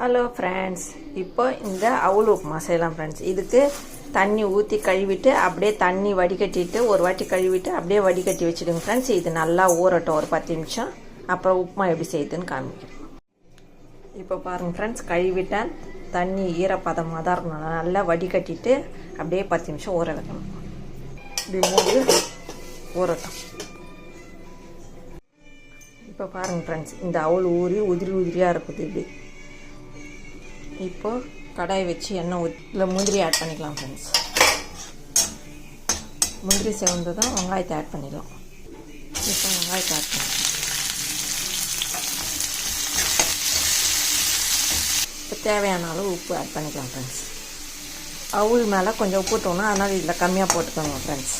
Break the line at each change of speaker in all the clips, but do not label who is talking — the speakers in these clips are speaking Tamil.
ஹலோ ஃப்ரெண்ட்ஸ், இப்போ இந்த அவுல் உப்புமா செய்யலாம் ஃப்ரெண்ட்ஸ். இதுக்கு தண்ணி ஊற்றி கழுவிட்டு அப்படியே தண்ணி வடிகட்டிட்டு ஒரு வாட்டி கழுவிட்டு அப்படியே வடிகட்டி வச்சுடுங்க ஃப்ரெண்ட்ஸ். இது நல்லா ஊறட்டும் ஒரு 10 நிமிஷம். அப்புறம் உப்புமா எப்படி செய்யுதுன்னு காமிக்கிறேன். இப்போ பாருங்கள் ஃப்ரெண்ட்ஸ், கழுவிட்டேன். தண்ணி ஈரப்பதமாக தான் இருக்கணும். நல்லா வடிகட்டிட்டு அப்படியே 10 நிமிஷம் ஊற வைக்கணும். இப்படி மூடி ஊறட்டும். இப்போ பாருங்கள் ஃப்ரெண்ட்ஸ், இந்த அவுல் ஊறி உதிரி உதிரியாக இருக்குது. இப்படி இப்போ கடாய் வச்சு எண்ணெய் ஊற்றில முந்திரி ஆட் பண்ணிக்கலாம் ஃப்ரெண்ட்ஸ். முந்திரி சேர்ந்ததும் வெங்காயத்தை ஆட் பண்ணிடலாம். இப்போ வெங்காயத்தை ஆட் பண்ணிக்கலாம். இப்போ தேவையான அளவு உப்பு ஆட் பண்ணிக்கலாம் ஃப்ரெண்ட்ஸ். அவுல் மேலே கொஞ்சம் உப்பு தோணும், அதனால் இதில் கம்மியாக போட்டுக்கோங்க ஃப்ரெண்ட்ஸ்.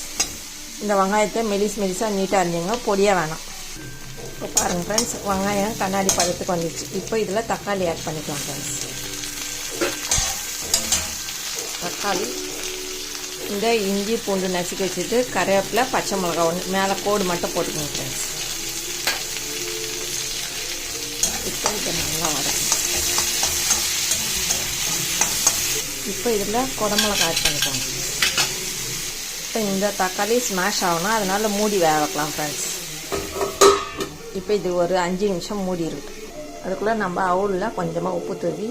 இந்த வெங்காயத்தை மெலிசாக நீட்டாக அரிஞ்சிங்க, பொடியாக வேணாம். இப்போ பாருங்கள் ஃப்ரெண்ட்ஸ், வெங்காயம் கண்ணாடி பதத்துக்கு வந்துடுச்சு. இப்போ இதில் தக்காளி ஆட் பண்ணிக்கலாம் ஃப்ரெண்ட்ஸ். தக்காளி, இந்த இஞ்சி பூண்டு நசுக்கி வச்சுட்டு கருவேப்பிலை பச்சை மிளகா ஒன்று மேலே கோடு மட்டும் போட்டுக்கோங்க ஃப்ரெண்ட்ஸ். இப்போ இதை நல்லா வதக்கணும். இப்போ இதில் குடமிளகா ஆட் பண்ணிக்கோங்க. இப்போ இந்த தக்காளி ஸ்மாஷ் ஆகணும், அதனால் மூடி வேக வைக்கலாம் ஃப்ரெண்ட்ஸ். இப்போ இது ஒரு 5 நிமிஷம் மூடி இருக்கு. அதுக்குள்ளே நம்ம அவுலில் கொஞ்சமாக உப்பு தூவி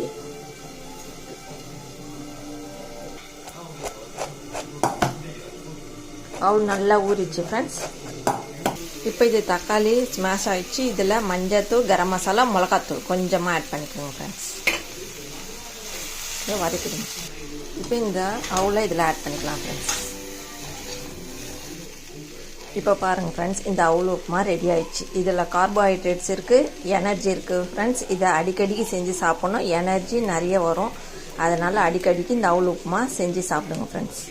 அவுல் நல்லா ஊறிச்சு ஃப்ரெண்ட்ஸ். இப்போ இது தக்காளி ஸ்மாஷ் ஆகிடுச்சு. இதில் மஞ்சத்தூள், கரம் மசாலா, மிளகாத்தூள் கொஞ்சமாக ஆட் பண்ணிக்கோங்க ஃப்ரெண்ட்ஸ். இதை வதக்கிடுங்க. இப்போ இந்த அவுலை இதில் ஆட் பண்ணிக்கலாம் ஃப்ரெண்ட்ஸ். இப்போ பாருங்கள் ஃப்ரெண்ட்ஸ், இந்த அவுல் உப்புமா ரெடி ஆகிடுச்சு. இதில் கார்போஹைட்ரேட்ஸ் இருக்குது, எனர்ஜி இருக்குது ஃப்ரெண்ட்ஸ். இதை அடிக்கடிக்கு செஞ்சு சாப்பிட்ணும், எனர்ஜி நிறைய வரும். அதனால் அடிக்கடிக்கு இந்த அவுல் உப்புமா செஞ்சு சாப்பிடுங்க ஃப்ரெண்ட்ஸ்.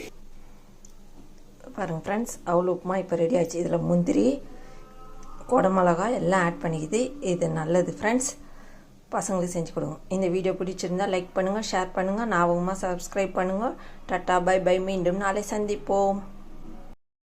பாருங்கள் ஃப்ரெண்ட்ஸ், அவுல் உப்புமா இப்போ ரெடி ஆகிடுச்சு. இதில் முந்திரி, குடமிளகாய் எல்லாம் ஆட் பண்ணிக்குது. இது நல்லது ஃப்ரெண்ட்ஸ், பசங்களுக்கு செஞ்சு கொடுங்க. இந்த வீடியோ பிடிச்சிருந்தால் லைக் பண்ணுங்கள், ஷேர் பண்ணுங்கள், ஞாபகமாக சப்ஸ்கிரைப் பண்ணுங்கள். டாட்டா பை பை, மீண்டும் நாளை சந்திப்போம்.